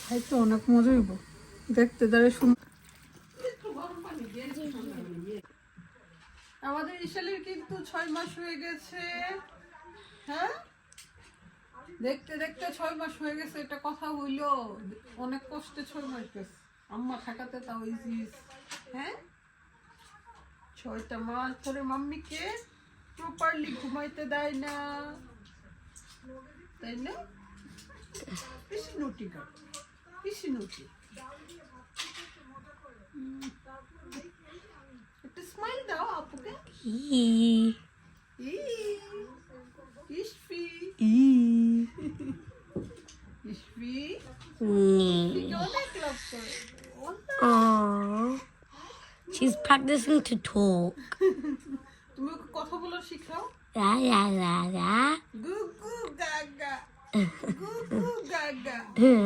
খাইতে অনেক মজা হইব, দেখতে দাঁড়িয়ে সুন্দর। আমাদের ইশালির কিন্তু 6 মাস হয়ে গেছে। হ্যাঁ, দেখতে দেখতে 6 মাস হয়ে গেছে, এটা কথা হইলো। অনেক কষ্টে 6 মাস গেছে আম্মা থাকাতে, তাও ইজিস। হ্যাঁ, 6টা মাস ধরে মাম্মিকে প্রপারলি ঘুমাইতে দেয় না, তাই না? বেশি নটি কর, বেশি নটি। একটা স্মাইল দাও আপুকে। ইশফি ইশফি অনেক লাভ করে। Oh, she's practicing to talk. তুমি ওকে কথা বলা শিখাও। La la la la. Goo goo gaga, goo goo gaga. Goo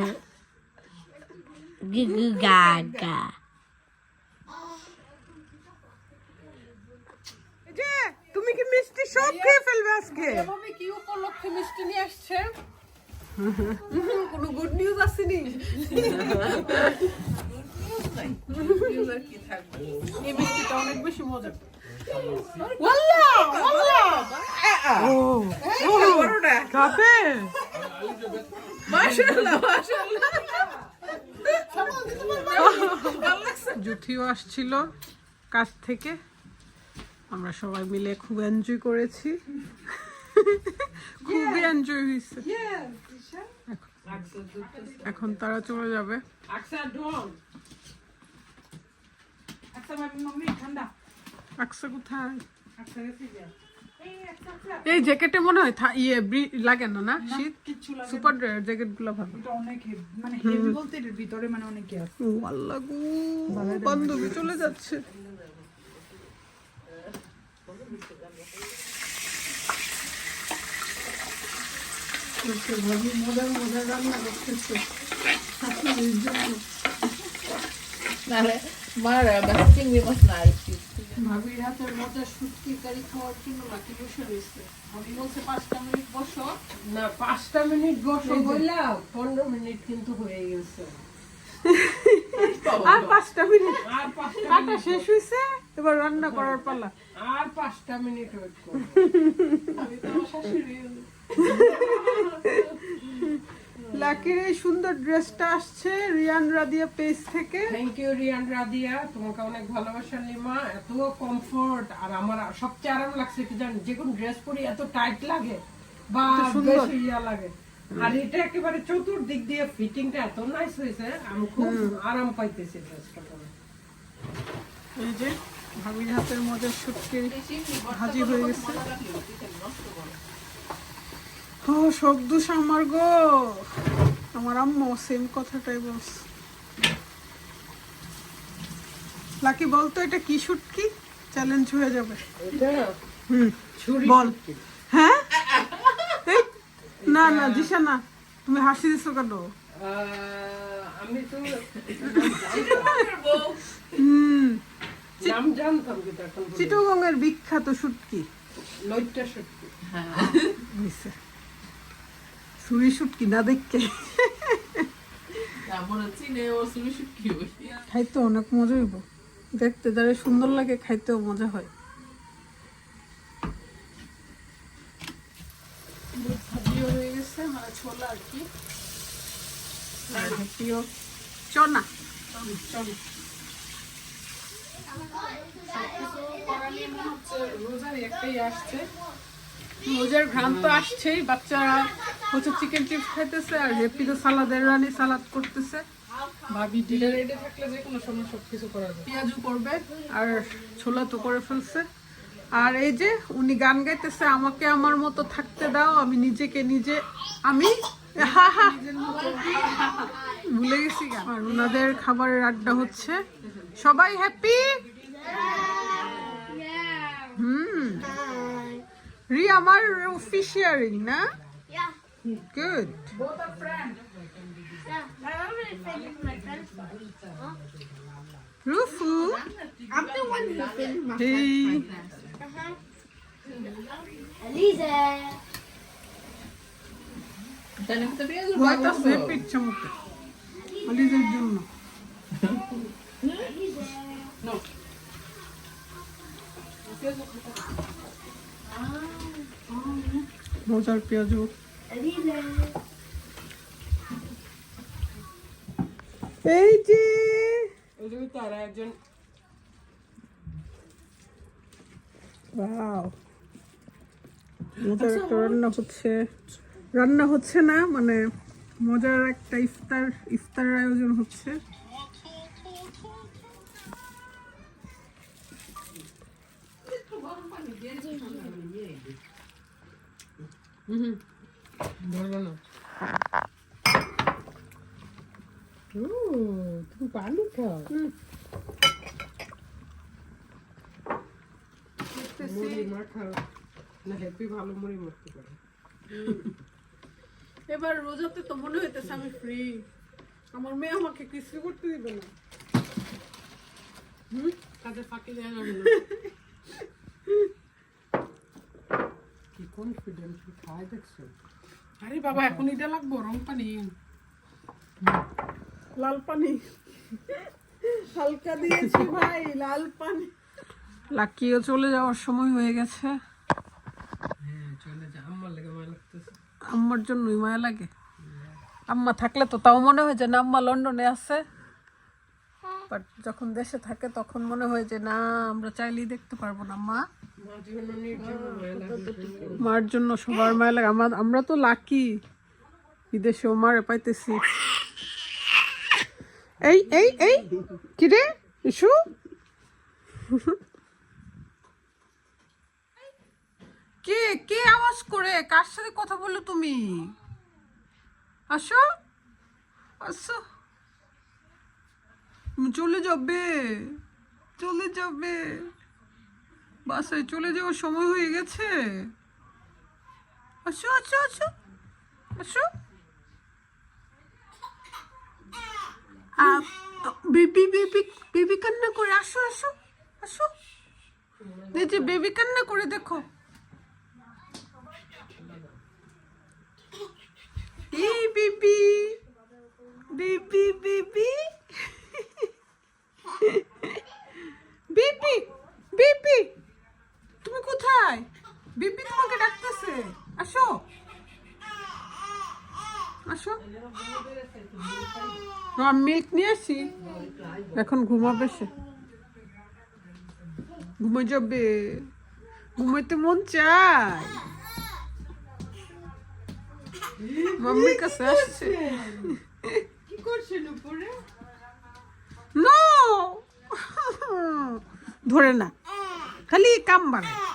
goo gaga. যে তুমি কি মিষ্টি সব খেয়ে ফেলবে আজকে? এভাবে কি উপলক্ষে মিষ্টি নিয়ে আসছে? কোনো গুড নিউজ আসেনি? এই মিষ্টিটা অনেক বেশি মজা। ওয়াল্লাহ ওয়াল্লাহ ও বড়টা খাবে। মাশাআল্লাহ মাশাআল্লাহ। জুথিও আসছিল কাছ থেকে, আমরা সবাই মিলে খুব এনজয় করেছি, খুবই এনজয় হয়েছে। এখন তারা চলে যাবে। আকসা কোথায়? এই জ্যাকেটে মনে হয় ইয়ে লাগে না, না শীত? সুপার জ্যাকেট গুলো ভালো, অনেক মানে হেভি বলতে এর ভিতরে মানে অনেক কি আছে। ও আল্লাহ গো, বান্ধবী চলে যাচ্ছে। মজার মজার রান্না করতেছে ভাবির হাতের মজার শুটকি কারি খাওয়ার জন্য বাকি বসে রয়েছে। ভাবি বলছে 5টা মিনিট বসো না, 5টা মিনিট বসো বললাম, 15 মিনিট কিন্তু হয়ে গেছে। আর 5টা মিনিট, আর 5টা কাটা শেষ হইছে, এবার রান্না করার পালা। আর 5টা মিনিট ওয়েট করো। আমি তো শাশুড়ি। লাকির এই সুন্দর ড্রেসটা আসছে রিয়ান রাদিয়া পেজ থেকে। থ্যাংক ইউ রিয়ান রাদিয়া, তোমাকে অনেক ভালোবাসা লিমা। এত কমফোর্ট, আর আমার সবচেয়ে আরাম লাগছে কি জানি, যে কোন ড্রেস পরি এত টাইট লাগে বা বেশি ইয়া লাগে, আর এটা একেবারে চতুর্দিক দিয়ে ফিটিংটা এত নাইস হয়েছে, আমি খুব আরাম পাইতেছি ড্রেসটা পরে। এই যে ভাবির হাতের মজার শুটকি ভাজি হয়ে গেছে। ও সব দোষ আমার গো, আমার আম্মু সেম কথাটাই বলছে। লাকি বলতো এটা কি শুটকি? চ্যালেঞ্জ হয়ে যাবে। বল। হ্যাঁ না না দিশা না, তুমি হাসি দিছো কেন? আমি তো চিটাগংয়ের বিখ্যাত শুটকি, লইট্টা শুটকি। হ্যাঁ সুরি শুটকি না দেখতে খাইতে অনেক মজা হইব, দেখতে দাঁড়িয়ে সুন্দর লাগে, খাইতেও মজা হয়। ভাজিও হয়ে গেছে, মানে ছোলা আর কি, চনা চনা। রোজার একটাই আসছে, রোজার ঘ্রাণ তো আসছেই। বাচ্চারা হচ্ছে চিকেন চিপস খাইতেছে, আর হ্যাপি তো সালাদের রানি সালাদ করতেছে। ভাবি ডিলে রেডি থাকলে যে কোনো সময় সবকিছু করা যায়। পেঁয়াজু করবে, আর ছোলা তো করে ফেলছে। আর এই যে উনি গান গাইতেছে, আমাকে আমার মতো থাকতে দাও, আমি নিজেকে নিজে, আমি ভুলে গেছি গান। আর ওনাদের খাবারের আড্ডা হচ্ছে, সবাই হ্যাপি। রি আমার অফিশিয়ালিং না? Yeah. Good. Both are friends. Yeah. I already finished my friends. Huh? Rufu. I'm the one who finished my Hey. friends. Uh-huh. Elisa. হইতাছে পেট চমকে আলিজের জন্য মজার পেঁয়াজ এই যে তারা একজন ওয়াও মজার একটা রান্না হচ্ছে না মানে মজার একটা ইফতারের আয়োজন হচ্ছে তুমি পানি খাও এবার রোজাতে তো মনে হইতেছে আমি ফ্রি আমার মেয়ে আমাকে কিছু করতে দিবে না কাজে ফাঁকি দেওয়া যাবে না কি কনফিডেন্ট খায় দেখছো আরে বাবা এখন এটা লাগবো রং পানি লাল পানি হালকা দিয়েছি ভাই লাল পানি লাকিও চলে যাওয়ার সময় হয়ে গেছে আম্মার জন্যই মায়া লাগে আম্মা থাকলে তো তাও মনে হয় যে না আম্মা লন্ডনে আছে বাট যখন দেশে থাকে তখন মনে হয় যে না আমরা চাইলেই দেখতে পারবো না মার জন্য সবার মায়া লাগে আমরা তো লাকি বিদেশেও মারে পাইতেছি এই এই এই কি রে ইস্যু কে কে আওয়াজ করে কার সাথে কথা বললো তুমি আসো আসো চলে যাবে বাসায় চলে যাওয়ার সময় হয়ে গেছে আসো আসো আসো আসো বেবি বেবি বেবি কান্না করে আসো আসো আসো যে বেবি কান্না করে দেখো এই baby baby baby baby baby তুমি কোথায় বেবি তোমাকে ডাকতেছে আসো আসো মিল্ক নিয়ে আসি এখন ঘুমাবে সে ঘুমে যাবে ঘুমাইতে মন চায় মাম্মির কাছে আসছে কি করছেন উপরে নো ধরে না খালি কাম বাড়ায়